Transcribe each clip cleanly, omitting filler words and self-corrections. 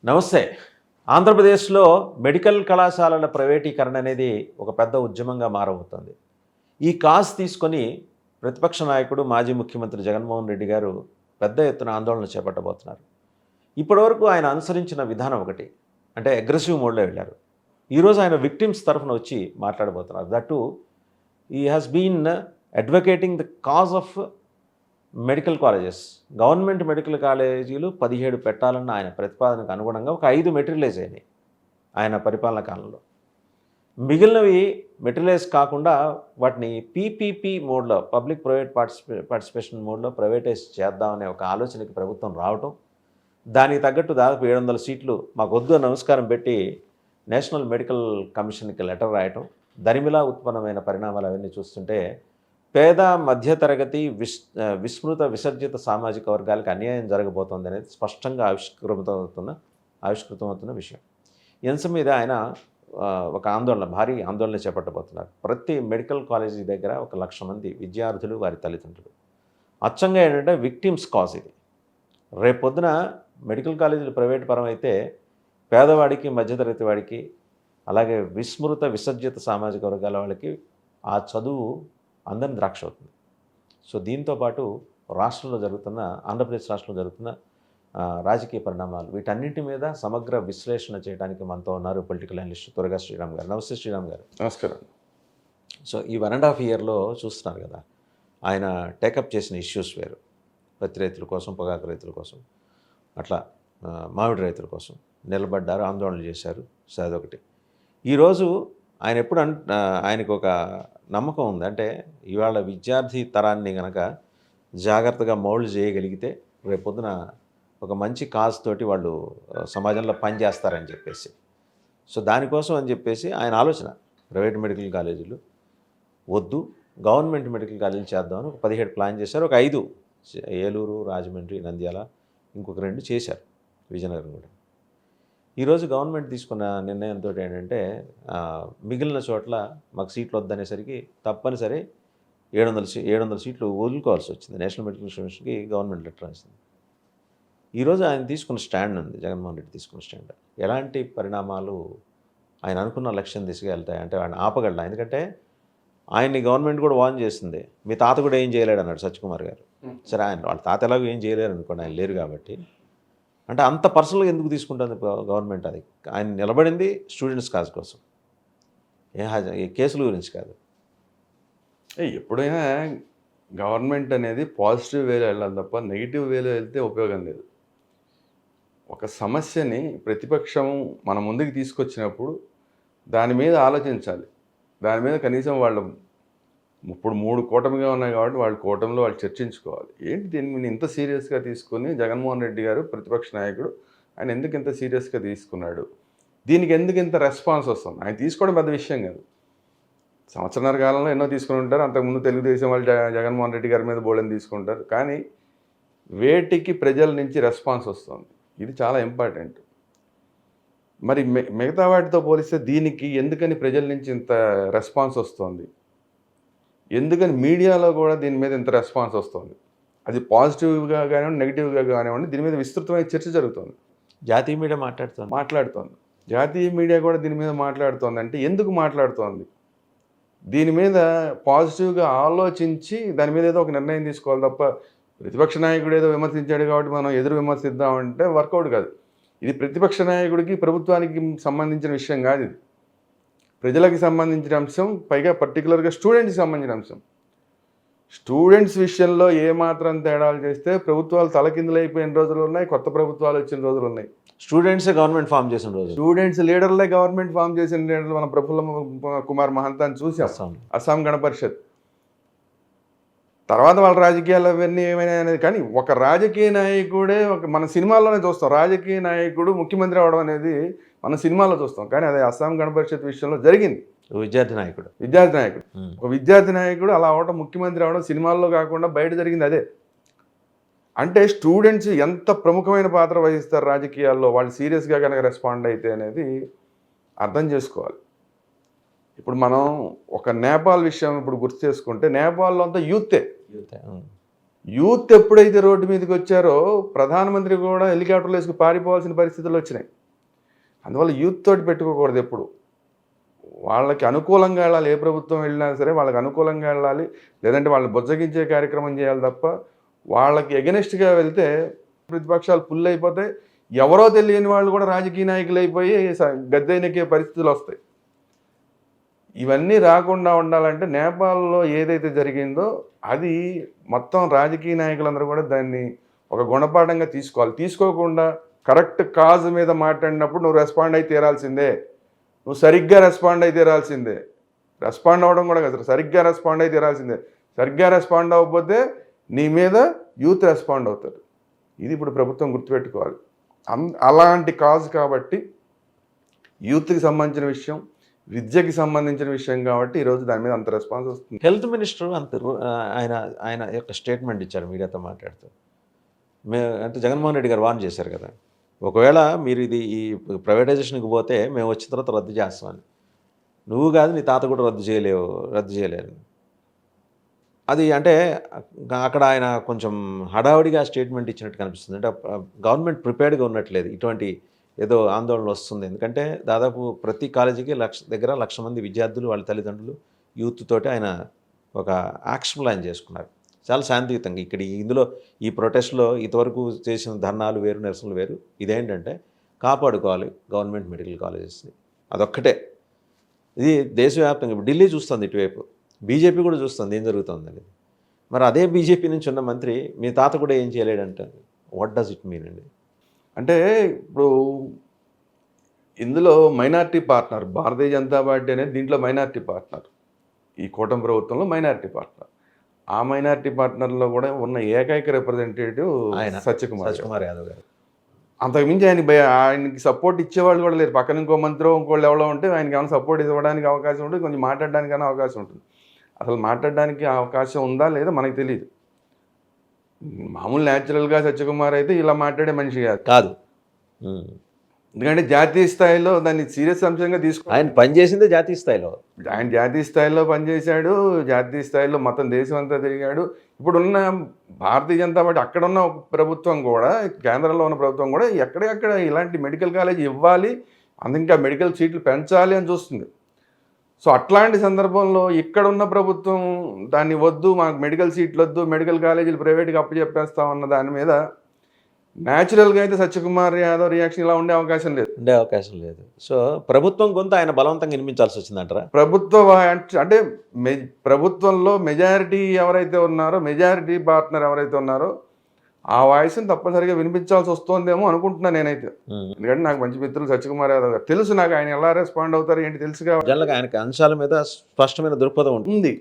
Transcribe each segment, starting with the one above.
నమస్తే. ఆంధ్రప్రదేశ్‌లో మెడికల్ కళాశాలల ప్రైవేటీకరణ అనేది ఒక పెద్ద ఉద్యమంగా మారబోతోంది. ఈ కాజ్ తీసుకొని ప్రతిపక్ష నాయకుడు, మాజీ ముఖ్యమంత్రి జగన్మోహన్ రెడ్డి గారు పెద్ద ఎత్తున ఆందోళన చేపట్టబోతున్నారు. ఇప్పటివరకు ఆయన అనుసరించిన విధానం ఒకటి. అంటే అగ్రెసివ్ మోడ్‌లో వెళ్లారు. ఈరోజు ఆయన విక్టిమ్స్ తరఫున వచ్చి మాట్లాడబోతున్నారు. That too he has been advocating the cause of medical colleges. Government medical కాలేజీలు 17 పెట్టాలన్న ఆయన ప్రతిపాదనకు అనుగుణంగా ఒక 5 మెటీరియలైజ్ అయినాయి ఆయన పరిపాలన కాలంలో. మిగిలినవి మెటీరియలైజ్ కాకుండా వాటిని పీపీపీ మోడ్లో, పబ్లిక్ ప్రైవేట్ పార్టిసిపేషన్ మోడ్లో ప్రైవేటైజ్ చేద్దామనే ఒక ఆలోచనకి ప్రభుత్వం రావటం, దానికి తగ్గట్టు దాదాపు 700 సీట్లు మాకొద్దు నమస్కారం పెట్టి నేషనల్ మెడికల్ కమిషన్కి లెటర్ రాయటం, దరిమిలా ఉత్పన్నమైన పరిణామాలు అవన్నీ చూస్తుంటే పేద మధ్యతరగతి విస్మృత విసర్జిత సామాజిక వర్గాలకు అన్యాయం జరగబోతోంది అనేది స్పష్టంగా ఆవిష్కృతమవుతున్న విషయం. ఈ అంశం మీద ఆయన ఒక భారీ ఆందోళన చేపట్టబోతున్నారు. ప్రతి మెడికల్ కాలేజీ దగ్గర 1,00,000 మంది విద్యార్థులు, వారి తల్లిదండ్రులు. అచ్చంగా ఏంటంటే విక్టిమ్స్ కాజ్ ఇది. రేపొద్దున మెడికల్ కాలేజీలు ప్రైవేట్ పరం అయితే పేదవాడికి, మధ్యతరగతి వాడికి, అలాగే విస్మృత విసర్జిత సామాజిక వర్గాల వాళ్ళకి ఆ చదువు అందరిని ద్రాక్ష అవుతుంది. సో దీంతోపాటు ఆంధ్రప్రదేశ్ రాష్ట్రంలో జరుగుతున్న రాజకీయ పరిణామాలు, వీటన్నింటి మీద సమగ్ర విశ్లేషణ చేయడానికి మనతో ఉన్నారు పొలిటికల్ అనలిస్ట్ తురగా శ్రీరామ్ గారు. నమస్తే శ్రీరామ్ గారు. నమస్కారం. సో ఈ 1.5 ఇయర్లో చూస్తున్నారు కదా, ఆయన టేకప్ చేసిన ఇష్యూస్ వేరు. పత్తి రైతుల కోసం, పొగాకు రైతుల కోసం, అట్లా మామిడి రైతుల కోసం నిలబడ్డారు, ఆందోళనలు చేశారు. సో అదొకటి. ఈరోజు ఆయన ఎప్పుడు ఆయనకు ఒక నమ్మకం ఉంది. అంటే ఇవాళ విద్యార్థి తరాన్ని కనుక జాగ్రత్తగా మౌల్డ్ చేయగలిగితే రేపొద్దున ఒక మంచి కాజ్ తోటి వాళ్ళు సమాజంలో పనిచేస్తారని చెప్పేసి. సో దానికోసం అని చెప్పేసి ఆయన ఆలోచన ప్రైవేట్ మెడికల్ కాలేజీలు వద్దు, గవర్నమెంట్ మెడికల్ కాలేజీలు చేద్దామని ఒక 17 ప్లాన్ చేశారు. ఒక 5 ఏలూరు, రాజమండ్రి, నంద్యాల, ఇంకొక 2 చేశారు, విజయనగరం కూడా. ఈరోజు గవర్నమెంట్ తీసుకున్న నిర్ణయంతో ఏంటంటే మిగిలిన చోట్ల మాకు సీట్లు వద్దనేసరికి తప్పనిసరి 700 సీట్లు వదులుకోవాల్సి వచ్చింది. నేషనల్ మెడికల్ కమిషన్కి గవర్నమెంట్ లెటర్ రాసింది. ఈరోజు ఆయన తీసుకున్న స్టాండ్ ఉంది, జగన్మోహన్ రెడ్డి తీసుకున్న స్టాండ్. ఎలాంటి పరిణామాలు ఆయన అనుకున్న లక్ష్యం దిశగా వెళ్తాయి అంటే ఆయన ఆపగలడు. ఎందుకంటే ఆయన్ని గవర్నమెంట్ కూడా వార్న్ చేసింది, మీ తాత కూడా ఏం చేయలేడు అన్నాడు సత్యకుమార్ గారు. సరే, వాళ్ళ తాత ఎలాగో ఏం చేయలేరు అనుకోండి, ఆయన లేరు కాబట్టి. అంటే అంత పర్సనల్గా ఎందుకు తీసుకుంటుంది గవర్నమెంట్? అది ఆయన నిలబడింది స్టూడెంట్స్ కాజ్ కోసం, ఏ కేసుల గురించి కాదు. ఎప్పుడైనా గవర్నమెంట్ అనేది పాజిటివ్ వేలో వెళ్ళాలి తప్ప నెగిటివ్ వేలో వెళ్తే ఉపయోగం లేదు. ఒక సమస్యని ప్రతిపక్షం మన ముందుకు తీసుకొచ్చినప్పుడు దాని మీద ఆలోచించాలి. దాని మీద కనీసం వాళ్ళు ఇప్పుడు 3 కూటమిగా ఉన్నాయి కాబట్టి వాళ్ళ కూటమిలో వాళ్ళు చర్చించుకోవాలి. ఏంటి దీన్ని ఇంత సీరియస్గా తీసుకుని జగన్మోహన్ రెడ్డి గారు ప్రతిపక్ష నాయకుడు ఆయన ఎందుకు ఇంత సీరియస్గా తీసుకున్నాడు, దీనికి ఎందుకు ఇంత రెస్పాన్స్ వస్తుంది? ఆయన తీసుకోవడం పెద్ద విషయం కాదు. సంవత్సరాల కాలంలో ఎన్నో తీసుకుని ఉంటారు. అంతకుముందు తెలుగుదేశం వాళ్ళు జగన్మోహన్ రెడ్డి గారి మీద బోళ్ళని తీసుకుంటారు. కానీ వేటికి ప్రజల నుంచి రెస్పాన్స్ వస్తుంది, ఇది చాలా ఇంపార్టెంట్. మరి మిగతా వాటితో పోలిస్తే దీనికి ఎందుకని ప్రజల నుంచి ఇంత రెస్పాన్స్ వస్తుంది, ఎందుకని మీడియాలో కూడా దీని మీద ఇంత రెస్పాన్స్ వస్తుంది? అది పాజిటివ్గా కానివ్వండి, నెగిటివ్గా కానివ్వండి, దీని మీద విస్తృతమైన చర్చ జరుగుతుంది. జాతీయ మీడియా మాట్లాడుతోంది. జాతీయ మీడియా కూడా దీని మీద మాట్లాడుతోంది. అంటే ఎందుకు మాట్లాడుతోంది? దీని మీద పాజిటివ్గా ఆలోచించి దాని మీద ఏదో ఒక నిర్ణయం తీసుకోవాలి తప్ప ప్రతిపక్ష నాయకుడు ఏదో విమర్శించాడు కాబట్టి మనం ఎదురు విమర్శిద్దామంటే వర్కౌట్ కాదు. ఇది ప్రతిపక్ష నాయకుడికి, ప్రభుత్వానికి సంబంధించిన విషయం కాదు. ఇది ప్రజలకు సంబంధించిన అంశం, పైగా పర్టికులర్గా స్టూడెంట్స్కి సంబంధించిన అంశం. స్టూడెంట్స్ విషయంలో ఏమాత్రం తేడాలు చేస్తే ప్రభుత్వాలు తలకిందులైపోయిన రోజులు ఉన్నాయి, కొత్త ప్రభుత్వాలు వచ్చిన రోజులు ఉన్నాయి. స్టూడెంట్సే గవర్నమెంట్ ఫామ్ చేసిన రోజు, స్టూడెంట్స్ లీడర్లే గవర్నమెంట్ ఫామ్ చేసిన లీడర్లు మన ప్రఫుల్ల కుమార్ మహంతాన్ని చూసాం, అస్సాం గణ పరిషత్. తర్వాత వాళ్ళ రాజకీయాలు అవన్నీ ఏమైనా అనేది, కానీ ఒక రాజకీయ నాయకుడే మన సినిమాల్లోనే చూస్తాం. రాజకీయ నాయకుడు ముఖ్యమంత్రి అవడం అనేది మన సినిమాలో చూస్తాం. కానీ అదే అస్సాం గణ పరిషత్ విషయంలో జరిగింది. విద్యార్థి నాయకుడు ఒక విద్యార్థి నాయకుడు అలా అవడం, ముఖ్యమంత్రి అవడం సినిమాల్లో కాకుండా బయట జరిగింది అదే. అంటే స్టూడెంట్స్ ఎంత ప్రముఖమైన పాత్ర వహిస్తారు రాజకీయాల్లో, వాళ్ళు సీరియస్గా కనుక రెస్పాండ్ అయితే అనేది అర్థం చేసుకోవాలి. ఇప్పుడు మనం ఒక నేపాల్ విషయం ఇప్పుడు గుర్తు చేసుకుంటే, నేపాల్లో అంతా యూతే. యూత్ ఎప్పుడైతే రోడ్డు మీదకి వచ్చారో ప్రధానమంత్రి కూడా హెలికాప్టర్లు వేసుకు పారిపోవాల్సిన పరిస్థితులు వచ్చినాయి. అందువల్ల యూత్ తోటి పెట్టుకోకూడదు ఎప్పుడు. వాళ్ళకి అనుకూలంగా వెళ్ళాలి, ఏ ప్రభుత్వం వెళ్ళినా సరే వాళ్ళకి అనుకూలంగా వెళ్ళాలి, లేదంటే వాళ్ళని బుజ్జగించే కార్యక్రమం చేయాలి తప్ప వాళ్ళకి ఎగనెస్ట్గా వెళ్తే ప్రతిపక్షాలు పుల్ అయిపోతాయి. ఎవరో తెలియని వాళ్ళు కూడా రాజకీయ నాయకులు అయిపోయి గద్దెనెక్కే పరిస్థితులు వస్తాయి. ఇవన్నీ రాకుండా ఉండాలంటే నేపాల్లో ఏదైతే జరిగిందో అది మొత్తం రాజకీయ నాయకులందరూ కూడా దాన్ని ఒక గుణపాఠంగా తీసుకోవాలి. తీసుకోకుండా కరెక్ట్ కాజ్ మీద మాట్లాడినప్పుడు నువ్వు రెస్పాండ్ అయి తీరాల్సిందే, నువ్వు సరిగ్గా రెస్పాండ్ అయి తీరాల్సిందే. రెస్పాండ్ అవ్వడం కూడా కదా, సరిగ్గా రెస్పాండ్ అయి తీరాల్సిందే. సరిగ్గా రెస్పాండ్ అవ్వకపోతే నీ మీద యూత్ రెస్పాండ్ అవుతారు. ఇది ఇప్పుడు ప్రభుత్వం గుర్తుపెట్టుకోవాలి. అలాంటి కాజ్ కాబట్టి యూత్కి సంబంధించిన విషయం, విద్యకి సంబంధించిన విషయం కాబట్టి ఈరోజు దాని మీద అంత రెస్పాన్స్ వస్తుంది. హెల్త్ మినిస్టర్ ఆయన ఆయన యొక్క స్టేట్మెంట్ ఇచ్చారు మీడియాతో మాట్లాడుతూ. అంటే జగన్మోహన్ రెడ్డి గారు వార్న్ చేశారు కదా, ఒకవేళ మీరు ఇది ఈ ప్రైవేటైజేషన్కి పోతే మేము వచ్చిన తర్వాత రద్దు చేస్తామని. నువ్వు కాదు నీ తాత కూడా రద్దు చేయలేరు. అది అంటే అక్కడ ఆయన కొంచెం హడావుడిగా స్టేట్మెంట్ ఇచ్చినట్టు కనిపిస్తుంది. అంటే గవర్నమెంట్ ప్రిపేర్డ్గా ఉన్నట్లేదు, ఇటువంటి ఏదో ఆందోళన వస్తుంది. ఎందుకంటే దాదాపు ప్రతి కాలేజీకి 1,00,000 మంది విద్యార్థులు, వాళ్ళ తల్లిదండ్రులు, యూత్ తోటి ఆయన ఒక యాక్షన్ ప్లాన్ చేసుకున్నారు చాలా శాంతియుతంగా. ఇందులో ఈ ప్రొటెస్ట్లో ఇంతవరకు చేసిన ధర్నాలు వేరు, నిరసనలు వేరు. ఇదేంటంటే కాపాడుకోవాలి గవర్నమెంట్ మెడికల్ కాలేజెస్ని, అదొక్కటే. ఇది దేశవ్యాప్తంగా ఇప్పుడు ఢిల్లీ చూస్తుంది, ఇటువైపు బీజేపీ కూడా చూస్తుంది ఏం జరుగుతుందని. మరి అదే బీజేపీ నుంచి ఉన్న మంత్రి మీ తాత కూడా ఏం చేయలేడంటే వాట్ డస్ ఇట్ మీన్ అండి? అంటే ఇప్పుడు ఇందులో minority partner Bharatiya Janata party అనేది దీంట్లో మైనారిటీ పార్ట్నర్, ఈ కూటమి ప్రభుత్వంలో మైనారిటీ పార్ట్నర్. ఆ మైనారిటీ పార్ట్నర్లో కూడా ఉన్న ఏకైక రిప్రజెంటేటివ్ సత్యకుమార్ యాదవ్ గారు. అంతకుమించి ఆయనకి సపోర్ట్ ఇచ్చేవాళ్ళు కూడా లేరు. పక్కన ఇంకో మంత్రి ఇంకోళ్ళు ఎవరో ఉంటే ఆయనకి ఏమైనా సపోర్ట్ ఇవ్వడానికి అవకాశం ఉంటుంది, కొంచెం మాట్లాడడానికైనా అవకాశం ఉంటుంది. అసలు మాట్లాడడానికి అవకాశం ఉందా లేదా మనకు తెలియదు. మామూలు న్యాచురల్గా సత్యకుమార్ అయితే ఇలా మాట్లాడే మనిషి కాదు. ఎందుకంటే జాతీయ స్థాయిలో దాన్ని సీరియస్ అంశంగా ఆయన పనిచేసిందే జాతీయ స్థాయిలో. ఆయన జాతీయ స్థాయిలో పనిచేశాడు, జాతీయ స్థాయిలో మొత్తం దేశం అంతా తిరిగాడు. ఇప్పుడున్న భారతీయ జనతా పార్టీ అక్కడ ఉన్న ప్రభుత్వం కూడా, కేంద్రంలో ఉన్న ప్రభుత్వం కూడా ఎక్కడెక్కడ ఇలాంటి మెడికల్ కాలేజ్ ఇవ్వాలి, ఇంకా మెడికల్ సీట్లు పెంచాలి అని చూస్తుంది. సో అట్లాంటి సందర్భంలో ఇక్కడ ఉన్న ప్రభుత్వం దాన్ని వద్దు, మాకు మెడికల్ సీట్లు వద్దు, మెడికల్ కాలేజీలు ప్రైవేట్గా అప్పచెప్పేస్తామన్న దాని మీద న్యాచురల్గా అయితే సత్యకుమార్ యాదవ్ రియాక్షన్ ఇలా ఉండే అవకాశం లేదు. సో ప్రభుత్వం కొంత ఆయన బలవంతంగా వినిపించాల్సి వచ్చిందంటారా? అంటే ప్రభుత్వంలో మెజారిటీ ఎవరైతే ఉన్నారో, మెజారిటీ పార్ట్నర్ ఎవరైతే ఉన్నారో ఆ వాయిస్ని తప్పనిసరిగా వినిపించాల్సి వస్తుందేమో అనుకుంటున్నాను నేనైతే. ఎందుకంటే నాకు మంచి మిత్రులు సత్యకుమార్ యాదవ్ గారు తెలుసు, నాకు ఆయన ఎలా రెస్పాండ్ అవుతారు ఏంటి తెలుసు కాబట్టి ఆయనకి అంశాల మీద స్పష్టమైన దృక్పథం ఉంటుంది.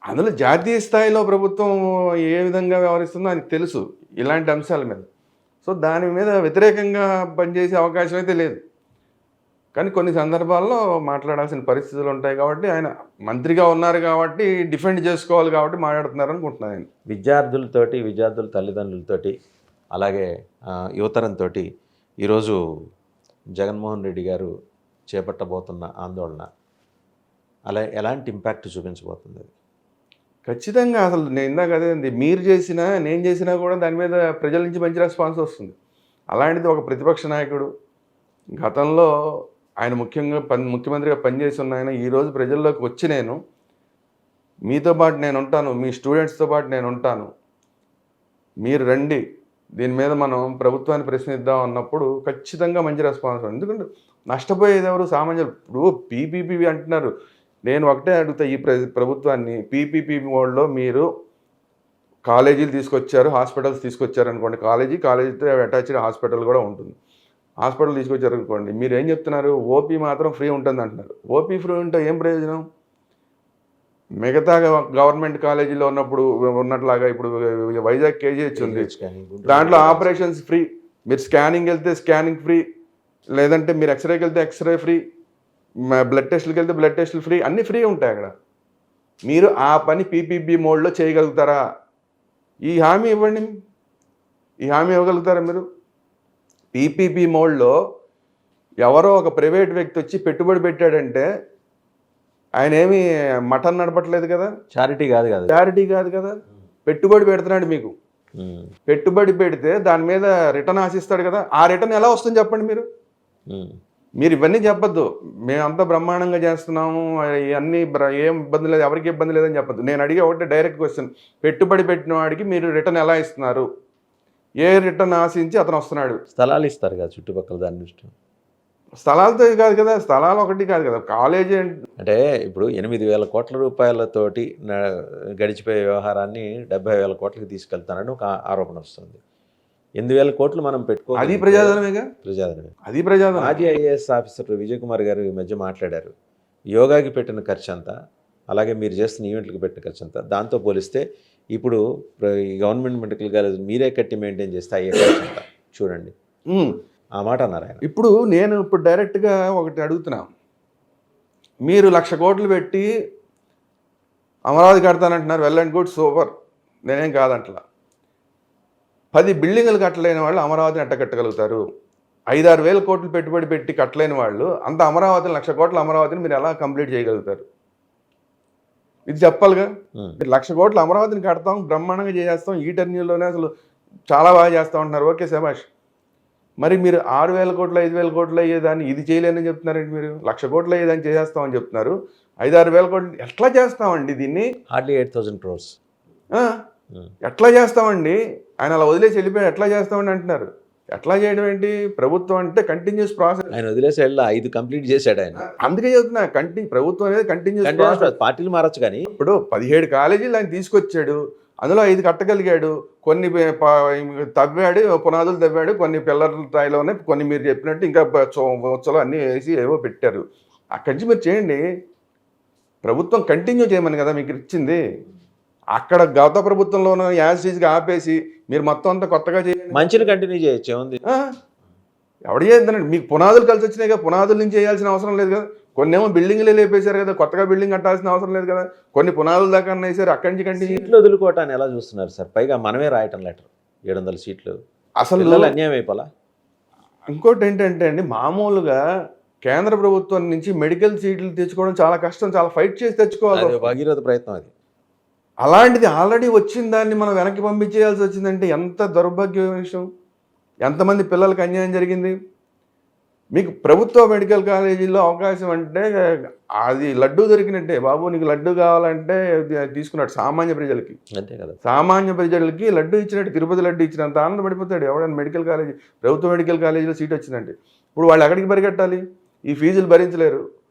అందులో జాతీయ స్థాయిలో ప్రభుత్వం ఏ విధంగా వ్యవహరిస్తుందో ఆయనకు తెలుసు ఇలాంటి అంశాల మీద. సో దాని మీద వ్యతిరేకంగా పనిచేసే అవకాశం అయితే లేదు. కానీ కొన్ని సందర్భాల్లో మాట్లాడాల్సిన పరిస్థితులు ఉంటాయి కాబట్టి ఆయన మంత్రిగా ఉన్నారు కాబట్టి డిఫెండ్ చేసుకోవాలి కాబట్టి మాట్లాడుతున్నారు అనుకుంటున్నాను నేను. విద్యార్థుల తల్లిదండ్రులతోటి అలాగే యువతరంతో ఈరోజు జగన్మోహన్ రెడ్డి గారు చేపట్టబోతున్న ఆందోళన ఎలాంటి ఇంపాక్ట్ చూపించబోతుంది? ఖచ్చితంగా అసలు నేను ఇందాక అదే మీరు చేసినా నేను చేసినా కూడా దాని మీద ప్రజల నుంచి మంచి రెస్పాన్స్ వస్తుంది. అలాంటిది ఒక ప్రతిపక్ష నాయకుడు గతంలో ఆయన ముఖ్యమంత్రిగా పనిచేసి ఉన్న ఆయన ఈరోజు ప్రజల్లోకి వచ్చి నేను మీతో పాటు నేను ఉంటాను, మీ స్టూడెంట్స్తో పాటు నేను ఉంటాను, మీరు రండి, దీని మీద మనం ప్రభుత్వాన్ని ప్రశ్నిద్దాం అన్నప్పుడు ఖచ్చితంగా మంచి రెస్పాన్స్. ఎందుకంటే నష్టపోయేది ఎవరు? సామాన్యులు. ఇప్పుడు పీపీపీ అంటున్నారు. నేను ఒకటే అడుగుతా ఈ ప్రభుత్వాన్ని, పీపీపీ మోడ్లో మీరు కాలేజీలు తీసుకొచ్చారు, హాస్పిటల్స్ తీసుకొచ్చారు అనుకోండి, కాలేజీతో అటాచ్డ్ హాస్పిటల్ కూడా ఉంటుంది. హాస్పిటల్ తీసుకొచ్చారు అనుకోండి, మీరు ఏం చెప్తున్నారు? ఓపీ మాత్రం ఫ్రీ ఉంటుంది అంటున్నారు. ఓపీ ఫ్రీ ఉంటే ఏం ప్రయోజనం? మిగతా గవర్నమెంట్ కాలేజీలో ఉన్నట్లాగా ఇప్పుడు వైజాగ్ కేజీహెచ్ ఉంది, దాంట్లో ఆపరేషన్స్ ఫ్రీ, మీరు స్కానింగ్ వెళ్తే స్కానింగ్ ఫ్రీ, లేదంటే మీరు ఎక్స్రేకి వెళ్తే ఎక్స్రే ఫ్రీ, బ్లడ్ టెస్ట్కి వెళ్తే బ్లడ్ టెస్టులు ఫ్రీ, అన్నీ ఫ్రీ ఉంటాయి అక్కడ. మీరు ఆ పని పీపీపీ మోడ్లో చేయగలుగుతారా? ఈ హామీ ఇవ్వండి. ఈ హామీ ఇవ్వగలుగుతారా మీరు? పీపీపీ మోడ్లో ఎవరో ఒక ప్రైవేట్ వ్యక్తి వచ్చి పెట్టుబడి పెట్టాడంటే ఆయన ఏమి మఠం నడపట్లేదు కదా, చారిటీ కాదు కదా. పెట్టుబడి పెడుతున్నాడు మీకు. పెట్టుబడి పెడితే దాని మీద రిటర్న్ ఆశిస్తాడు కదా, ఆ రిటర్న్ ఎలా వస్తుంది చెప్పండి మీరు. మీరు ఇవన్నీ చెప్పొద్దు, మేమంతా బ్రహ్మాండంగా చేస్తున్నాము, ఇవన్నీ ఏం ఇబ్బంది లేదు, ఎవరికి ఇబ్బంది లేదని చెప్పొద్దు. నేను అడిగే ఒకటి డైరెక్ట్ క్వశ్చన్, పెట్టుబడి పెట్టిన వాడికి మీరు రిటర్న్ ఎలా ఇస్తున్నారు? ఏ రిటర్న్ ఆశించి అతను వస్తున్నాడు? స్థలాలు ఇస్తారు కదా చుట్టుపక్కల, దాని దృష్టి. స్థలాలతో కాదు కదా, స్థలాలు ఒకటి కాదు కదా, కాలేజీ అంటే ఇప్పుడు 8,000 కోట్ల రూపాయలతోటి గడిచిపోయే వ్యవహారాన్ని 70,000 కోట్లకి తీసుకెళ్తానని ఒక ఆరోపణ వస్తుంది. 8,000 కోట్లు మనం పెట్టుకో, అది ప్రజాధనమేగా. ప్రజాధనమే, అది ప్రజాధనం. మాజీ ఐఏఎస్ ఆఫీసర్ విజయ్ కుమార్ గారు ఈ మధ్య మాట్లాడారు, యోగాకి పెట్టిన ఖర్చు అంతా, అలాగే మీరు చేస్తున్న ఈవెంట్లకు పెట్టిన ఖర్చు అంతా, దాంతో పోలిస్తే ఇప్పుడు ఈ గవర్నమెంట్ మెడికల్ కాలేజ్ మీరే కట్టి మెయింటైన్ చేస్తే అయ్యే ఖర్చు అంతా చూడండి. ఆ మాట అన్నారు ఆయన. ఇప్పుడు నేను డైరెక్ట్గా ఒకటి అడుగుతున్నా, మీరు 1,00,000 కోట్లు పెట్టి అమరావతి కడతానంటున్నారు, వెల్ అండ్ గుడ్, సూపర్, నేనేం కాదంటలా. 10 బిల్డింగులు కట్టలేని వాళ్ళు అమరావతిని ఎట్ట కట్టగలుగుతారు? 5-6 వేల కోట్లు పెట్టుబడి పెట్టి కట్టలేని వాళ్ళు అంత అమరావతిని 1,00,000 కోట్ల అమరావతిని మీరు ఎలా కంప్లీట్ చేయగలుగుతారు? ఇది చెప్పాలిగా. మీరు 1,00,000 కోట్ల అమరావతిని కడతాం, బ్రహ్మాండంగా చేసేస్తాం, ఈ టర్న్యూల్లోనే అసలు చాలా బాగా చేస్తూ ఉంటున్నారు, ఓకే శభాష్. మరి మీరు 6,000 కోట్లు 5,000 కోట్లు అయ్యేదాన్ని ఇది చేయలేదని చెప్తున్నారండి. మీరు 1,00,000 కోట్లు అయ్యేదాన్ని చేసేస్తామని చెప్తున్నారు, 5-6 వేల కోట్లు ఎట్లా చేస్తామండి దీన్ని? Hardly 8,000 crores. ఎట్లా చేస్తామండి? ఆయన అలా వదిలేసి వెళ్ళిపోయి ఎట్లా చేస్తామండి అంటున్నారు. ఎట్లా చేయడం ఏంటి? ప్రభుత్వం అంటే కంటిన్యూస్ ప్రాసెస్. ఆయన వదిలేసి వెళ్ళి 5 కంప్లీట్ చేశాడు ఆయన. అందుకే చెప్తున్నా, ప్రభుత్వం అనేది కంటిన్యూస్ ప్రాసెస్. పార్టీలు మారచ్చు కానీ ఇప్పుడు 17 కాలేజీలు ఆయన తీసుకొచ్చాడు, అందులో 5 కట్టగలిగాడు, కొన్ని తవ్వాడు, పునాదులు తవ్వాడు, కొన్ని పిల్లల స్థాయిలోనే, కొన్ని మీరు చెప్పినట్టు ఇంకా ఉత్సవాలు అన్నీ వేసి ఏవో పెట్టారు. అక్కడి నుంచి మీరు చేయండి. ప్రభుత్వం కంటిన్యూ చేయమని కదా మీకు ఇచ్చింది. అక్కడ గత ప్రభుత్వంలోనూ యాజిటీస్గా ఆపేసి మీరు మొత్తం అంతా కొత్తగా చేయండి, మంచిని కంటిన్యూ చేయొచ్చు, ఏముంది. ఎవడు చేద్దానండి? మీకు పునాదులు కలిసి వచ్చినాయి కదా, పునాదుల నుంచి చేయాల్సిన అవసరం లేదు కదా. కొన్ని ఏమో బిల్డింగ్లే లేపేశారు కదా, కొత్తగా బిల్డింగ్ కట్టాల్సిన అవసరం లేదు కదా. కొన్ని పునాదుల దాకా వేసారు, అక్కడి నుంచి కంటిన్యూ. సీట్లు వదులుకోవటాన్ని ఎలా చూస్తున్నారు సార్? పైగా మనమే రాయటం లెటర్ 700 సీట్లు, అసలు అన్యాయం అయిపోలా. ఇంకోటి ఏంటంటే అండి, మామూలుగా కేంద్ర ప్రభుత్వం నుంచి మెడికల్ సీట్లు తెచ్చుకోవడం చాలా కష్టం, చాలా ఫైట్ చేసి తెచ్చుకోవాలి, భగీరథ ప్రయత్నం అది. అలాంటిది ఆల్రెడీ వచ్చిన దాన్ని మనం వెనక్కి పంపించేయాల్సి వచ్చిందంటే ఎంత దౌర్భాగ్య విషయం. ఎంతమంది పిల్లలకు అన్యాయం జరిగింది. మీకు ప్రభుత్వ మెడికల్ కాలేజీలో అవకాశం అంటే అది లడ్డూ దొరికినట్టే. బాబు నీకు లడ్డు కావాలంటే తీసుకున్నాడు సామాన్య ప్రజలకి, అంతే కదా. సామాన్య ప్రజలకి లడ్డు ఇచ్చినట్టు, తిరుపతి లడ్డు ఇచ్చినంత ఆనందపడిపోతాడు ఎవడైనా మెడికల్ కాలేజీ, ప్రభుత్వ మెడికల్ కాలేజీలో సీట్ వచ్చిందంటే. ఇప్పుడు వాళ్ళు ఎక్కడికి పరిగెట్టాలి? ఈ ఫీజులు భరించలేరు,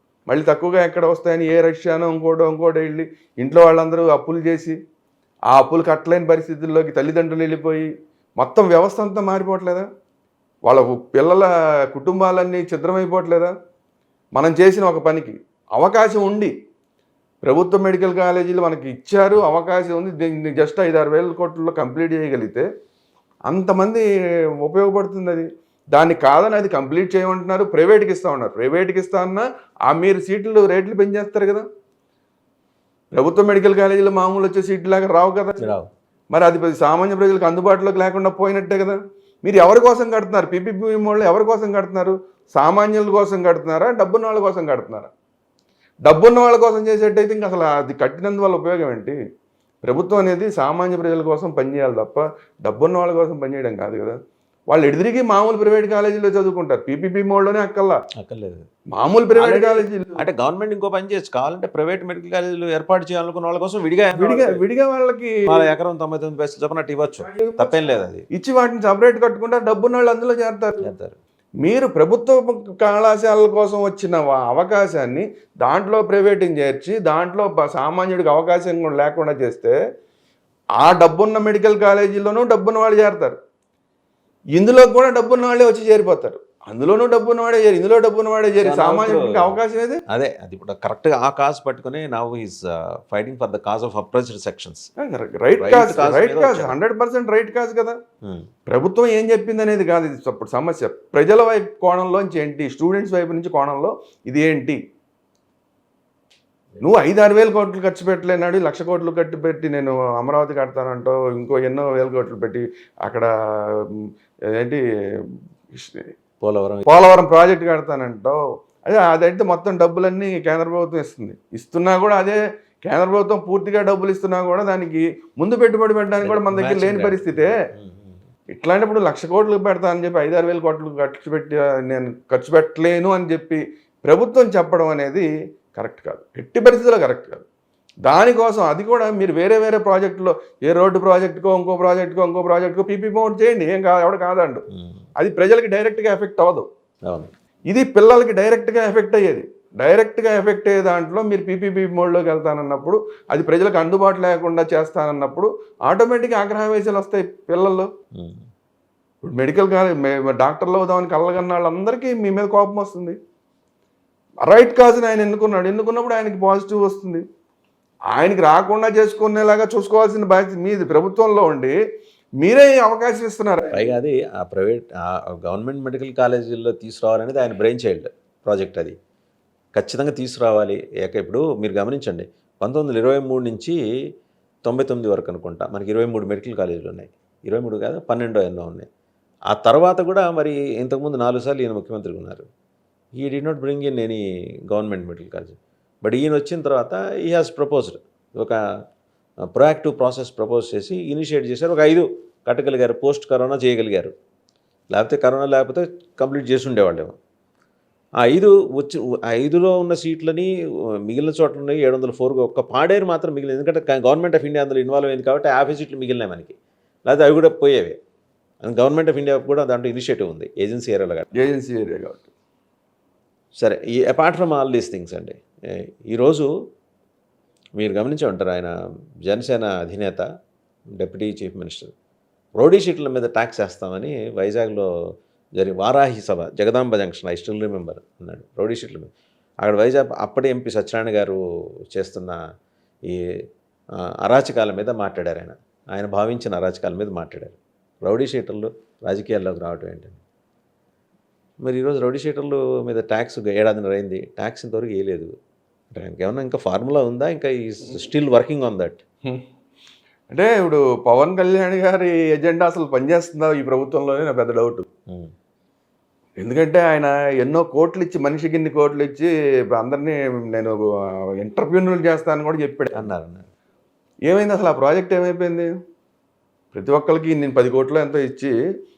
మళ్ళీ తక్కువగా ఎక్కడ వస్తాయని ఏ రష్యానో ఇంకోటి వెళ్ళి ఇంట్లో వాళ్ళందరూ అప్పులు చేసి ఆ అప్పులు కట్టలేని పరిస్థితుల్లోకి తల్లిదండ్రులు వెళ్ళిపోయి మొత్తం వ్యవస్థ అంతా మారిపోవట్లేదా? వాళ్ళ పిల్లల కుటుంబాలన్నీ ఛిద్రమైపోవట్లేదా? మనం చేసిన ఒక పనికి అవకాశం ఉండి ప్రభుత్వ మెడికల్ కాలేజీలు మనకి ఇచ్చారు, అవకాశం ఉంది, దీన్ని జస్ట్ 5-6 వేల కోట్లలో కంప్లీట్ చేయగలిగితే అంతమంది ఉపయోగపడుతుంది. అది దాన్ని కాదని అది కంప్లీట్ చేయమంటున్నారు, ప్రైవేట్కి ఇస్తా ఉన్నారు. ప్రైవేట్కి ఇస్తా అన్నా మీరు సీట్లు రేట్లు పెంచేస్తారు కదా. ప్రభుత్వ మెడికల్ కాలేజీలో మామూలు వచ్చే సీట్లు లాగా రావు కదా. మరి అది సామాన్య ప్రజలకు అందుబాటులోకి లేకుండా పోయినట్టే కదా. మీరు ఎవరి కోసం కడుతున్నారు? పీపీపీ వాళ్ళు ఎవరి కోసం కడుతున్నారు? సామాన్యుల కోసం కడుతున్నారా, డబ్బున్న వాళ్ళ కోసం కడుతున్నారా? డబ్బున్న వాళ్ళ కోసం చేసేటైతే ఇంకా అసలు అది కట్టినందువల్ల ఉపయోగం ఏంటి? ప్రభుత్వం అనేది సామాన్య ప్రజల కోసం పనిచేయాలి తప్ప డబ్బున్న వాళ్ళ కోసం పనిచేయడం కాదు కదా. వాళ్ళు ఎదురికి మామూలు ప్రైవేట్ కాలేజీలో చదువుకుంటారు, పీపీపీ మోడ్లోనే అక్కర్లేదు. మామూలు ప్రైవేట్ కాలేజీలు అంటే గవర్నమెంట్ ఇంకో పని చేయొచ్చు, కావాలంటే ప్రైవేట్ మెడికల్ కాలేజీలు ఏర్పాటు చేయాలనుకున్న వాళ్ళ కోసం విడిగా వాళ్ళకి ఎకరం 99 పైసలు చొప్పున ఇవ్వచ్చు, తప్పేం లేదు. అది ఇచ్చి వాటిని సపరేట్ కట్టుకుంటే డబ్బున్న వాళ్ళు అందులో చేస్తారు. మీరు ప్రభుత్వ కళాశాలల కోసం వచ్చిన అవకాశాన్ని దాంట్లో ప్రైవేటింగ్ చేర్చి దాంట్లో సామాన్యుడికి అవకాశం కూడా లేకుండా చేస్తే ఆ డబ్బున్న మెడికల్ కాలేజీల్లోనూ డబ్బున్న వాళ్ళు చేరతారు, ఇందులో కూడా డబ్బున్న వాళ్ళే వచ్చి చేరిపోతారు. అందులోనూ డబ్బున్నవాడే చేరి, ఇందులో డబ్బున్నవాడే చేరి, సామాన్యుడికి అవకాశం ఏది? అదే అది ఇప్పుడు కరెక్ట్గా ఆ కాజ్ పట్టుకుని now is fighting for the cause of oppressed sections. Right cause 100% right cause కదా. ప్రభుత్వం ఏం చెప్పింది అనేది కాదు ఇది ఇప్పుడు సమస్య. ప్రజల వైపు కోణంలోంచి ఏంటి, స్టూడెంట్స్ వైపు నుంచి కోణంలో ఇది ఏంటి? నువ్వు 5-6 వేల కోట్లు ఖర్చు పెట్టలేనాడు, 1,00,000 కోట్లు ఖర్చు పెట్టి నేను అమరావతి కడతానంటో, ఇంకో ఎన్నో వేల కోట్లు పెట్టి అక్కడ ఏంటి పోలవరం ప్రాజెక్ట్ కడతానంటో, అదే అదైతే మొత్తం డబ్బులన్నీ కేంద్ర ప్రభుత్వం ఇస్తున్నా కూడా అదే కేంద్ర ప్రభుత్వం పూర్తిగా డబ్బులు ఇస్తున్నా కూడా దానికి ముందు పెట్టుబడి పెట్టడానికి కూడా మన దగ్గర లేని పరిస్థితే. ఇట్లాంటప్పుడు 1,00,000 కోట్లు పెడతా అని చెప్పి 5-6 వేల కోట్లు నేను ఖర్చు పెట్టలేను అని చెప్పి ప్రభుత్వం చెప్పడం అనేది కరెక్ట్ కాదు, ఎట్టి పరిస్థితుల్లో కరెక్ట్ కాదు. దానికోసం అది కూడా మీరు వేరే వేరే ప్రాజెక్టులో ఏ రోడ్డు ప్రాజెక్టుకో ఇంకో ప్రాజెక్టుకో పీపీపీ మోడ్ చేయండి, ఏం కాదు, ఎవడు కాదండు. అది ప్రజలకి డైరెక్ట్గా ఎఫెక్ట్ అవ్వదు. ఇది పిల్లలకి డైరెక్ట్గా ఎఫెక్ట్ అయ్యేది. డైరెక్ట్గా ఎఫెక్ట్ అయ్యే దాంట్లో మీరు పీపీపీ మోడ్లోకి వెళ్తానన్నప్పుడు, అది ప్రజలకు అందుబాటు లేకుండా చేస్తానన్నప్పుడు ఆటోమేటిక్గా ఆగ్రహవేశాలు వస్తాయి పిల్లల్లో. ఇప్పుడు మెడికల్ కాలేజ్ డాక్టర్లు అవుదామని కళ్ళగన్న వాళ్ళందరికీ మీ మీద కోపం వస్తుంది. రైట్ కాజ్ని ఆయన ఎన్నుకున్నప్పుడు ఆయనకి పాజిటివ్ వస్తుంది. ఆయనకి రాకుండా చేసుకునేలాగా చూసుకోవాల్సిన బాధ్యత మీది. ప్రభుత్వంలో ఉండి మీరే అవకాశం ఇస్తున్నారు. పైగా అది ఆ ప్రైవేట్ గవర్నమెంట్ మెడికల్ కాలేజీల్లో తీసుకురావాలనేది ఆయన బ్రెయిన్ చైల్డ్ ప్రాజెక్ట్. అది ఖచ్చితంగా తీసుకురావాలి. ఇప్పుడు మీరు గమనించండి, 1923 నుంచి 99 వరకు అనుకుంటా మనకి 23 మెడికల్ కాలేజీలు ఉన్నాయి. 23 కాదు, 12 ఎన్నో ఉన్నాయి. ఆ తర్వాత కూడా మరి ఇంతకుముందు 4 సార్లు ఈయన ముఖ్యమంత్రిగా ఉన్నారు. ఈ did not bring in any government medical college. But ఈయన వచ్చిన తర్వాత ఈ హ్యాస్ ప్రపోజ్డ్ ఒక ప్రొయాక్టివ్ ప్రాసెస్ ప్రపోజ్ చేసి ఇనిషియేట్ చేశారు. ఒక 5 కట్టగలిగారు, పోస్ట్ కరోనా చేయగలిగారు. లేకపోతే కరోనా లేకపోతే కంప్లీట్ చేసి ఉండేవాళ్ళేమో. ఆ 5లో ఉన్న సీట్లని మిగిలిన చోట్ల ఉన్నాయి 704. ఒక్క పాడేరు మాత్రం మిగిలింది, ఎందుకంటే గవర్నమెంట్ ఆఫ్ ఇండియా అందులో ఇన్వాల్వ్ అయింది కాబట్టి 50 సీట్లు మిగిలినాయి మనకి. లేకపోతే అవి కూడా పోయేవి. గవర్నమెంట్ ఆఫ్ ఇండియా కూడా దాంట్లో ఇనిషియేటివ్ ఉంది, ఏజెన్సీ ఏరియాలో కాబట్టి. సరే, ఈ apart from all these things అండి, ఈరోజు మీరు గమనించి ఉంటారు, ఆయన జనసేన అధినేత, డిప్యూటీ చీఫ్ మినిస్టర్ రౌడీ షీట్ల మీద ట్యాక్స్ వేస్తామని వైజాగ్లో వారాహి సభ, Jagadamba junction, I still remember అన్నాడు. రౌడీ షీట్ల మీద అక్కడ వైజాగ్ అప్పటి ఎంపీ సత్యనారాయణ గారు చేస్తున్న ఈ అరాచకాల మీద మాట్లాడారు. ఆయన భావించిన అరాచకాల మీద మాట్లాడారు. రౌడీ షీటర్లు రాజకీయాల్లోకి రావడం ఏంటండి? మరి ఈరోజు రౌడీ షీటర్లు మీద ట్యాక్స్ ఏడాదిన్నర అయింది, ట్యాక్స్ ఇంతవరకు వేయలేదు. అంటే ఆయనకి ఏమన్నా ఇంకా ఫార్ములా ఉందా? ఇంకా ఈ స్టిల్ వర్కింగ్ ఆన్ దట్? అంటే ఇప్పుడు పవన్ కళ్యాణ్ గారి ఎజెండా అసలు పనిచేస్తుందా ఈ ప్రభుత్వంలోనే నా పెద్ద డౌట్. ఎందుకంటే ఆయన ఎన్నో కోట్లు ఇచ్చి, మనిషికి ఇన్ని కోట్లు ఇచ్చి అందరినీ నేను ఎంటర్ప్రీనర్లు చేస్తానని కూడా చెప్పాడు అన్నారు. ఏమైంది అసలు? ఆ ప్రాజెక్ట్ ఏమైపోయింది? ప్రతి ఒక్కరికి నేను 10 కోట్లు ఎంతో ఇచ్చి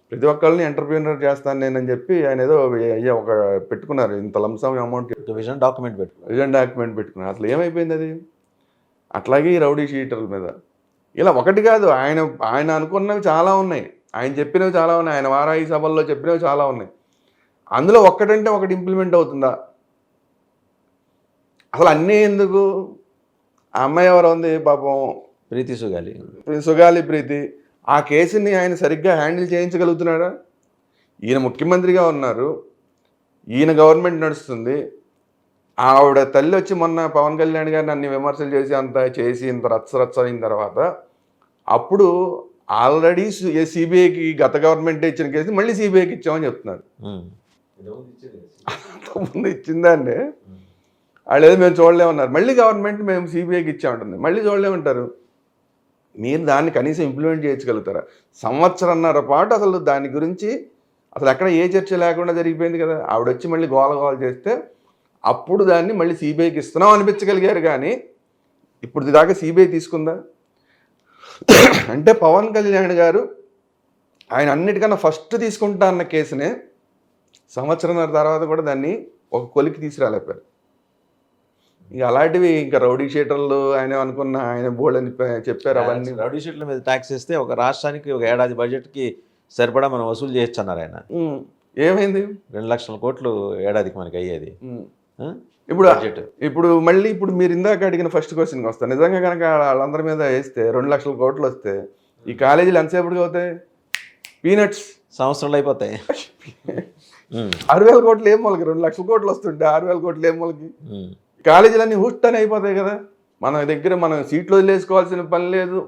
ప్రతి ఒక్కరిని ఎంటర్ప్రీనర్ చేస్తాను నేనని చెప్పి ఆయన ఏదో ఒక పెట్టుకున్నారు, ఇంత లంసమ్ అమౌంట్ విజన్ డాక్యుమెంట్ పెట్టుకున్నారు. అసలు ఏమైపోయింది అది? అట్లాగే ఈ రౌడీ షీటర్ల మీద ఇలా ఒకటి కాదు, ఆయన అనుకున్నవి చాలా ఉన్నాయి, ఆయన చెప్పినవి చాలా ఉన్నాయి, ఆయన వారాహి సభల్లో చెప్పినవి చాలా ఉన్నాయి. అందులో ఒక్కటంటే ఒకటి ఇంప్లిమెంట్ అవుతుందా? అసలు అన్నీ ఎందుకు? ఆ అమ్మాయి ఎవరు ఉంది పాపం, సుగాలి ప్రీతి. ఆ కేసుని ఆయన సరిగ్గా హ్యాండిల్ చేయించగలుగుతున్నాడా? ఈయన ముఖ్యమంత్రిగా ఉన్నారు, ఈయన గవర్నమెంట్ నడుస్తుంది. ఆవిడ తల్లి వచ్చి మొన్న పవన్ కళ్యాణ్ గారిని అన్ని విమర్శలు చేసి ఇంత రచ్చ అయిన తర్వాత అప్పుడు ఆల్రెడీ సిబిఐకి గత గవర్నమెంట్ ఇచ్చిన కేసు మళ్ళీ సిబిఐకి ఇచ్చామని చెప్తున్నారు. అంతకుముందు ఇచ్చిందండి, వాళ్ళు ఏదో మేము చూడలేమన్నారు. మళ్ళీ గవర్నమెంట్ మేము సిబిఐకి ఇచ్చామంటుంది, మళ్ళీ చూడలేమంటారు. మీరు దాన్ని కనీసం ఇంప్లిమెంట్ చేయగలుగుతారా? 1.5 సంవత్సరాల పాటు అసలు దాని గురించి అసలు ఎక్కడ ఏ చర్చ లేకుండా జరిగిపోయింది కదా. ఆవిడ వచ్చి మళ్ళీ గోల చేస్తే అప్పుడు దాన్ని మళ్ళీ సిబిఐకి ఇస్తున్నాం అనిపించగలిగారు. కానీ ఇప్పుడు దాకా సిబిఐ తీసుకుందా? అంటే పవన్ కళ్యాణ్ గారు ఆయన అన్నిటికన్నా ఫస్ట్ తీసుకుంటా అన్న కేసునే 1.5 సంవత్సరాల తర్వాత కూడా దాన్ని ఒక కొలికి తీసుకురాలేపారు. ఇక అలాంటివి ఇంకా రౌడీ షీటర్లు ఆయన అనుకున్న ఆయన బోల్డ్ అని చెప్పారు. అవన్నీ రౌడీ షీట్ల మీద ట్యాక్స్ వేస్తే ఒక రాష్ట్రానికి ఒక ఏడాది బడ్జెట్కి సరిపడా మనం వసూలు చేయొచ్చు అన్నారు ఆయన. ఏమైంది? 2 లక్షల కోట్లు ఏడాదికి మనకి అయ్యేది. ఇప్పుడు మళ్ళీ మీరు ఇందాక అడిగిన ఫస్ట్ క్వశ్చన్కి వస్తాను. నిజంగా కనుక వాళ్ళందరి మీద వేస్తే 2 లక్షల కోట్లు వస్తే ఈ కాలేజీలు ఎంతసేపటికి అవుతాయి? పీనట్స్, సంవత్సరాలు అయిపోతాయి. 6,000 కోట్లు ఏం మొలకి? 2 లక్షల కోట్లు వస్తుంటే 6,000 కోట్లు ఏం మొలకి? కాలేజీలన్నీ హుస్ట్ అయిపోతాయి కదా. మన దగ్గర మనం సీట్లు వదిలేసుకోవాల్సిన పని లేదు,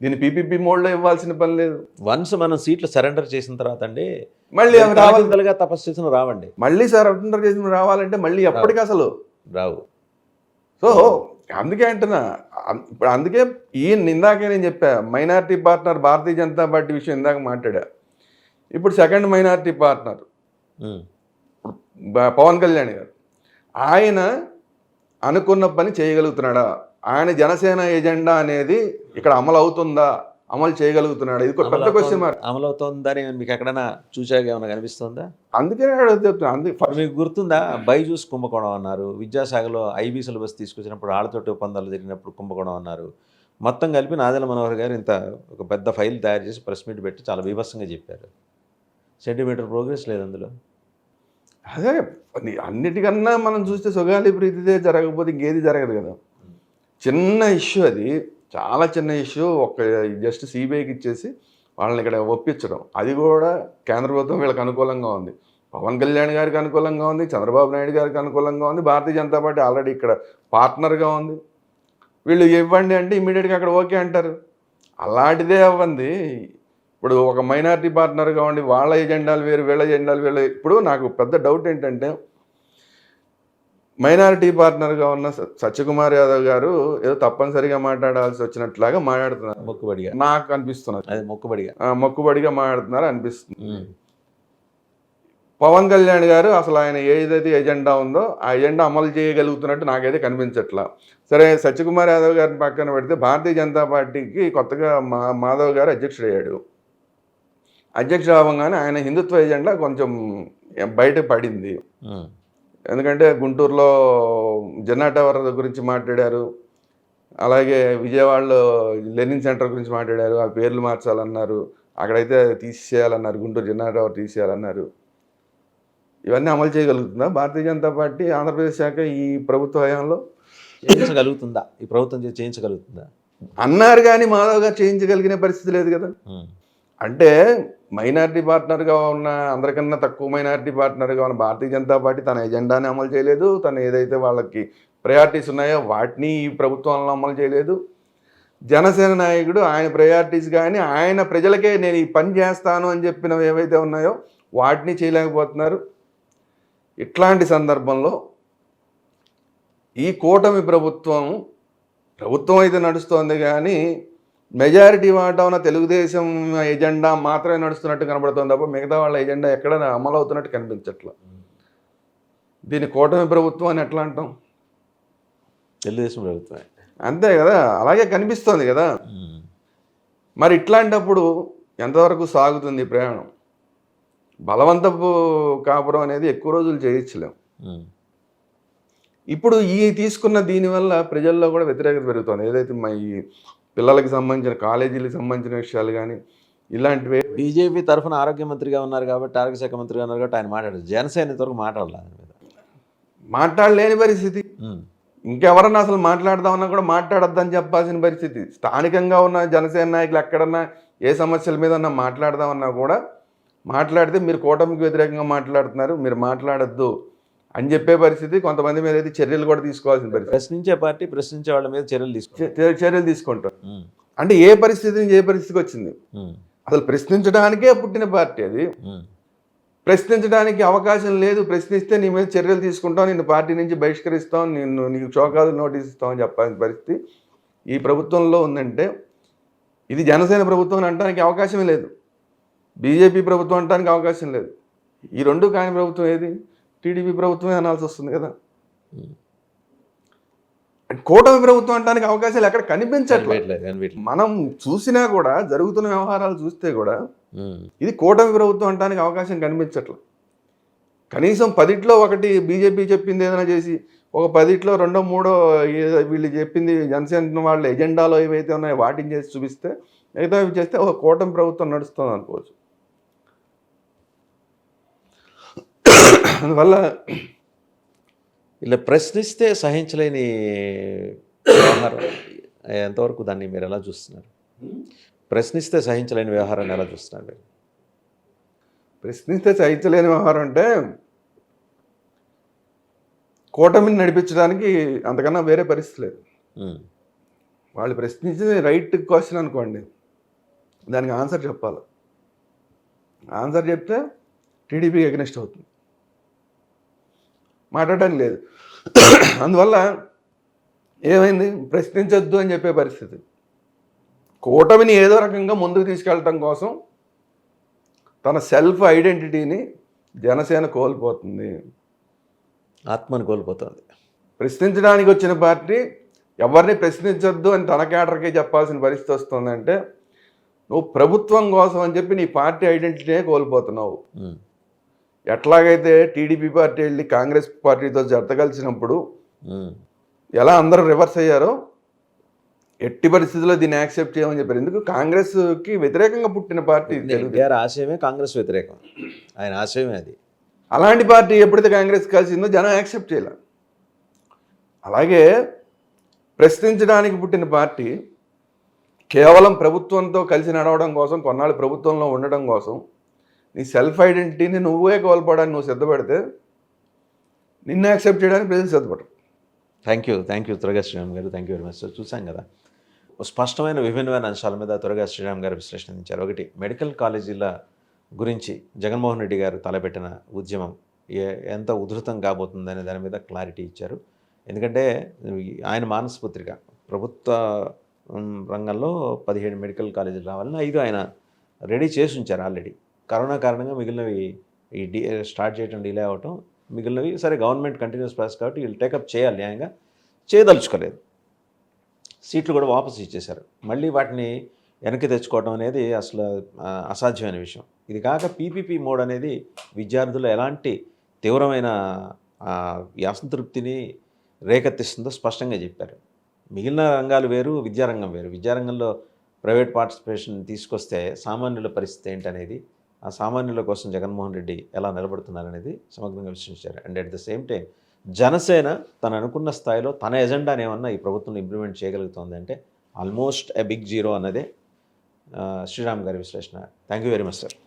దీన్ని పీపీపీ మోడ్లో ఇవ్వాల్సిన పని లేదు. వన్స్ మనం సీట్లు సరెండర్ చేసిన తర్వాత అండి మళ్ళీ తపస్సు చేసిన రావండి. మళ్ళీ సరెండర్ చేసిన రావాలంటే మళ్ళీ ఎప్పటికీ అసలు రావు. సో అందుకే అంటున్నా, ఇప్పుడు అందుకే ఇందాకే నేను చెప్పా, మైనారిటీ పార్ట్నర్ భారతీయ జనతా పార్టీ విషయం ఇందాక మాట్లాడా. ఇప్పుడు second minority partner Pawan Kalyan garu, ఆయన అనుకున్న పని చేయగలుగుతున్నాడా? ఆయన జనసేన ఎజెండా అనేది ఇక్కడ అమలు అవుతుందా, అమలు చేయగలుగుతున్నాడు? ఇది ఒక పెద్ద క్వశ్చన్ మార్క్. అమలవుతోందని మీకు ఎక్కడైనా చూసాక ఏమైనా కనిపిస్తుందా? అందుకే చెప్తున్నా. ఇప్పుడు మీకు గుర్తుందా, బైజూస్ కుంభకోణం అన్నారు, విద్యాశాఖలో ఐబీ సిలబస్ తీసుకొచ్చినప్పుడు వాళ్ళతోటి ఒప్పందాలు జరిగినప్పుడు కుంభకోణం అన్నారు. మొత్తం కలిపి నాదెళ్ల మనోహర్ గారు ఇంత ఒక పెద్ద ఫైల్ తయారు చేసి ప్రెస్ మీట్ పెట్టి చాలా బీభత్సంగా చెప్పారు. సెంటీమీటర్ ప్రోగ్రెస్ లేదు అందులో. అదే అన్నిటికన్నా మనం చూస్తే సుగాలి ప్రీతిదే జరగకపోతే ఇంకేది జరగదు కదా. చిన్న ఇష్యూ అది, చాలా చిన్న ఇష్యూ. ఒక జస్ట్ సిబిఐకి ఇచ్చేసి వాళ్ళని ఇక్కడ ఒప్పించడం, అది కూడా కేంద్ర ప్రభుత్వం వీళ్ళకి అనుకూలంగా ఉంది. పవన్ కళ్యాణ్ గారికి అనుకూలంగా ఉంది, చంద్రబాబు నాయుడు గారికి అనుకూలంగా ఉంది, భారతీయ జనతా పార్టీ ఆల్రెడీ ఇక్కడ పార్ట్నర్గా ఉంది. వీళ్ళు ఇవ్వండి అంటే ఇమ్మీడియట్గా అక్కడ ఓకే అంటారు. అలాంటిదే అవ్వండి. ఇప్పుడు ఒక మైనారిటీ పార్ట్నర్గా ఉండి వాళ్ళ ఎజెండాలు వేరు, వీళ్ళ ఎజెండాలు వీళ్ళ. ఇప్పుడు నాకు పెద్ద డౌట్ ఏంటంటే, మైనారిటీ పార్ట్నర్గా ఉన్న సత్యకుమార్ యాదవ్ గారు ఏదో తప్పనిసరిగా మాట్లాడాల్సి వచ్చినట్లాగా మాట్లాడుతున్నారు. మొక్కుబడిగా నాకు అనిపిస్తున్నది. అది మొక్కుబడిగా మాట్లాడుతున్నారు అనిపిస్తుంది. పవన్ కళ్యాణ్ గారు అసలు ఆయన ఏదైతే ఎజెండా ఉందో ఆ ఎజెండా అమలు చేయగలుగుతున్నట్టు నాకైతే కనిపించట్లా. సరే, సత్యకుమార్ యాదవ్ గారిని పక్కన పెడితే భారతీయ జనతా పార్టీకి కొత్తగా మాధవ్ గారు అధ్యక్షుడయ్యాడు. అధ్యక్షుడు అవ్వగానే ఆయన హిందుత్వ ఎజెండా కొంచెం బయట పడింది. ఎందుకంటే గుంటూరులో జెన్నా టవర్ గురించి మాట్లాడారు, అలాగే విజయవాడలో లెర్నింగ్ సెంటర్ గురించి మాట్లాడారు. ఆ పేర్లు మార్చాలన్నారు, అక్కడైతే తీసేయాలన్నారు, గుంటూరు జెన్నా టవర్ తీసేయాలన్నారు. ఇవన్నీ అమలు చేయగలుగుతుందా భారతీయ జనతా పార్టీ ఆంధ్రప్రదేశ్ శాఖ ఈ ప్రభుత్వ హయాంలో? చేయించగలుగుతుందా? ఈ ప్రభుత్వం చేయించగలుగుతుందా అన్నారు, కానీ మాధవ్ గారు చేయించగలిగిన పరిస్థితి లేదు కదా. అంటే మైనారిటీ పార్ట్నర్గా ఉన్న, అందరికన్నా తక్కువ మైనారిటీ పార్ట్నర్గా ఉన్న భారతీయ జనతా పార్టీ తన ఎజెండాని అమలు చేయలేదు. తను ఏదైతే వాళ్ళకి ప్రయారిటీస్ ఉన్నాయో వాటిని ఈ ప్రభుత్వంలో అమలు చేయలేదు. జనసేన నాయకుడు ఆయన ప్రయారిటీస్ కానీ ఆయన ప్రజలకే నేను ఈ పని చేస్తాను అని చెప్పినవి ఏవైతే ఉన్నాయో వాటిని చేయలేకపోతున్నారు. ఇట్లాంటి సందర్భంలో ఈ కూటమి ప్రభుత్వం అయితే నడుస్తోంది, కానీ మెజారిటీ వాటా ఉన్న తెలుగుదేశం ఎజెండా మాత్రమే నడుస్తున్నట్టు కనబడుతుంది తప్ప మిగతా వాళ్ళ ఎజెండా ఎక్కడ అమలు అవుతున్నట్టు కనిపించట్లా. దీన్ని కూటమి ప్రభుత్వం అని ఎట్లా అంటాం? తెలుగుదేశం ప్రభుత్వం అంతే కదా, అలాగే కనిపిస్తోంది కదా. మరి ఇట్లాంటప్పుడు ఎంతవరకు సాగుతుంది ప్రయాణం? బలవంతపు కాపురం అనేది ఎక్కువ రోజులు చేయించలేం. ఇప్పుడు ఈ తీసుకున్న దీనివల్ల ప్రజల్లో కూడా వ్యతిరేకత పెరుగుతుంది. ఏదైతే ఈ పిల్లలకి సంబంధించిన కాలేజీలకు సంబంధించిన విషయాలు కానీ ఇలాంటివి. బీజేపీ తరఫున ఆరోగ్య మంత్రిగా ఉన్నారు కాబట్టి, ఆరోగ్య శాఖ మంత్రిగా ఉన్నారు కాబట్టి ఆయన మాట్లాడారు. జనసేన ఇంతవరకు మాట్లాడలేని పరిస్థితి. ఇంకెవరన్నా అసలు మాట్లాడదామన్నా కూడా మాట్లాడొద్దని చెప్పాల్సిన పరిస్థితి. స్థానికంగా ఉన్న జనసేన నాయకులు ఎక్కడన్నా ఏ సమస్యల మీద మాట్లాడదామన్నా కూడా మాట్లాడితే మీరు కూటమికి వ్యతిరేకంగా మాట్లాడుతున్నారు, మీరు మాట్లాడొద్దు అని చెప్పే పరిస్థితి. కొంతమంది మీద అయితే చర్యలు కూడా తీసుకోవాల్సిన పరిస్థితి. ప్రశ్నించే పార్టీ ప్రశ్నించే వాళ్ళ మీద చర్యలు తీసుకుంటారు. అంటే ఏ పరిస్థితి నుంచి ఏ పరిస్థితికి వచ్చింది? అసలు ప్రశ్నించడానికే పుట్టిన పార్టీ అది. ప్రశ్నించడానికి అవకాశం లేదు, ప్రశ్నిస్తే నీ మీద చర్యలు తీసుకుంటాం, నిన్ను పార్టీ నుంచి బహిష్కరిస్తాం, నీకు చోకాలు నోటీస్ ఇస్తామని చెప్పాల్సిన పరిస్థితి ఈ ప్రభుత్వంలో ఉందంటే ఇది జనసేన ప్రభుత్వం అని అనడానికి అవకాశమే లేదు, బీజేపీ ప్రభుత్వం అనడానికి అవకాశం లేదు. ఈ రెండు కాని ప్రభుత్వం ఏది? టీడీపీ ప్రభుత్వమే అనాల్సి వస్తుంది కదా. కూటమి ప్రభుత్వం అనడానికి అవకాశాలు ఎక్కడ కనిపించట్లేదు. మనం చూసినా కూడా, జరుగుతున్న వ్యవహారాలు చూస్తే కూడా ఇది కూటమి ప్రభుత్వం అనడానికి అవకాశం కనిపించట్లేదు. కనీసం 10లో 1 బీజేపీ చెప్పింది ఏదైనా చేసి, ఒక 10లో 2, 3 వీళ్ళు చెప్పింది జనసేన వాళ్ళ ఎజెండాలో ఏవైతే ఉన్నాయో వాటిని చేసి చూపిస్తే, మిగతా చేస్తే ఒక కూటమి ప్రభుత్వం నడుస్తుంది అనుకోవచ్చు. అందువల్ల ఇలా ప్రశ్నిస్తే సహించలేని వ్యవహారం ఎంతవరకు, దాన్ని మీరు ఎలా చూస్తున్నారు? ప్రశ్నిస్తే సహించలేని వ్యవహారాన్ని ఎలా చూస్తున్నారు మీరు? ప్రశ్నిస్తే సహించలేని వ్యవహారం అంటే కూటమిని నడిపించడానికి అంతకన్నా వేరే పరిస్థితి లేదు. వాళ్ళు ప్రశ్నించింది రైట్ క్వశ్చన్ అనుకోండి, దానికి ఆన్సర్ చెప్పాలి. ఆన్సర్ చెప్తే టీడీపీకి ఎగనెస్ట్ అవుతుంది, మాట్లాడడానికి లేదు. అందువల్ల ఏమైంది? ప్రశ్నించొద్దు అని చెప్పే పరిస్థితి. కూటమిని ఏదో రకంగా ముందుకు తీసుకెళ్ళటం కోసం తన సెల్ఫ్ ఐడెంటిటీని జనసేన కోల్పోతుంది, ఆత్మని కోల్పోతుంది. ప్రశ్నించడానికి వచ్చిన పార్టీ ఎవరిని ప్రశ్నించొద్దు అని తన క్యాడర్కే చెప్పాల్సిన పరిస్థితి వస్తుందంటే నువ్వు ప్రభుత్వం కోసం అని చెప్పి నీ పార్టీ ఐడెంటిటీనే కోల్పోతున్నావు. ఎట్లాగైతే టీడీపీ పార్టీ వెళ్ళి కాంగ్రెస్ పార్టీతో జత కలిసినప్పుడు ఎలా అందరూ రివర్స్ అయ్యారో ఎట్టి పరిస్థితుల్లో దీన్ని యాక్సెప్ట్ చేయమని చెప్పారు. ఎందుకు కాంగ్రెస్కి వ్యతిరేకంగా పుట్టిన పార్టీ ఎన్టీఆర్ ఆశయమే కాంగ్రెస్ వ్యతిరేకం, ఆయన ఆశయమే అది. అలాంటి పార్టీ ఎప్పుడైతే కాంగ్రెస్ కలిసిందో జనం యాక్సెప్ట్ చేయాల. అలాగే ప్రశ్నించడానికి పుట్టిన పార్టీ కేవలం ప్రభుత్వంతో కలిసి నడవడం కోసం, కొన్నాళ్ళు ప్రభుత్వంలో ఉండడం కోసం నీ సెల్ఫ్ ఐడెంటిటీని నువ్వే కోల్పోవడానికి నువ్వు సిద్ధపడితే నిన్ను యాక్సెప్ట్ చేయడానికి ప్రజలు సిద్ధపడరు. థ్యాంక్ యూ త్వరగా శ్రీరామ్ గారు, థ్యాంక్ యూ వెరీ మచ్. చూసాం కదా, స్పష్టమైన విభిన్నమైన అంశాల మీద త్వరగా శ్రీరామ్ గారు విశ్లేషణ ఇచ్చారు. ఒకటి, మెడికల్ కాలేజీల గురించి జగన్మోహన్ రెడ్డి గారు తలపెట్టిన ఉద్యమం ఎంత ఉధృతం కాబోతుందనే దాని మీద క్లారిటీ ఇచ్చారు. ఎందుకంటే ఆయన మానసపుత్రిక ప్రభుత్వ రంగంలో 17 మెడికల్ కాలేజీలు రావాలని 5 ఆయన రెడీ చేసి ఉంచారు ఆల్రెడీ. కరోనా కారణంగా మిగిలినవి స్టార్ట్ చేయడం డిలే అవ్వటం, మిగిలినవి సరే గవర్నమెంట్ కంటిన్యూస్ ప్రాసెస్ కాబట్టి వీళ్ళు టేకప్ చేయాలి, న్యాయంగా చేయదలుచుకోలేదు. సీట్లు కూడా వాపసు ఇచ్చేశారు. మళ్ళీ వాటిని వెనక్కి తెచ్చుకోవడం అనేది అసలు అసాధ్యమైన విషయం. ఇది కాక పీపీపీ మోడ్ అనేది విద్యార్థులు ఎలాంటి తీవ్రమైన అసంతృప్తిని రేకెత్తిస్తుందో స్పష్టంగా చెప్పారు. మిగిలిన రంగాలు వేరు, విద్యారంగం వేరు. విద్యారంగంలో ప్రైవేట్ పార్టిసిపేషన్ తీసుకొస్తే సామాన్యుల పరిస్థితి ఏంటనేది, ఆ సామాన్యుల కోసం జగన్మోహన్ రెడ్డి ఎలా నిలబడుతున్నారనేది సమగ్రంగా విశ్లేషించారు. And at the same time Janasena తను అనుకున్న స్థాయిలో తన ఎజెండాని ఏమన్నా ఈ ప్రభుత్వం ఇంప్లిమెంట్ చేయగలుగుతుంది అంటే ఆల్మోస్ట్ ఎ బిగ్ జీరో అన్నదే శ్రీరామ్ గారి విశ్లేషణ. Thank you very much sir.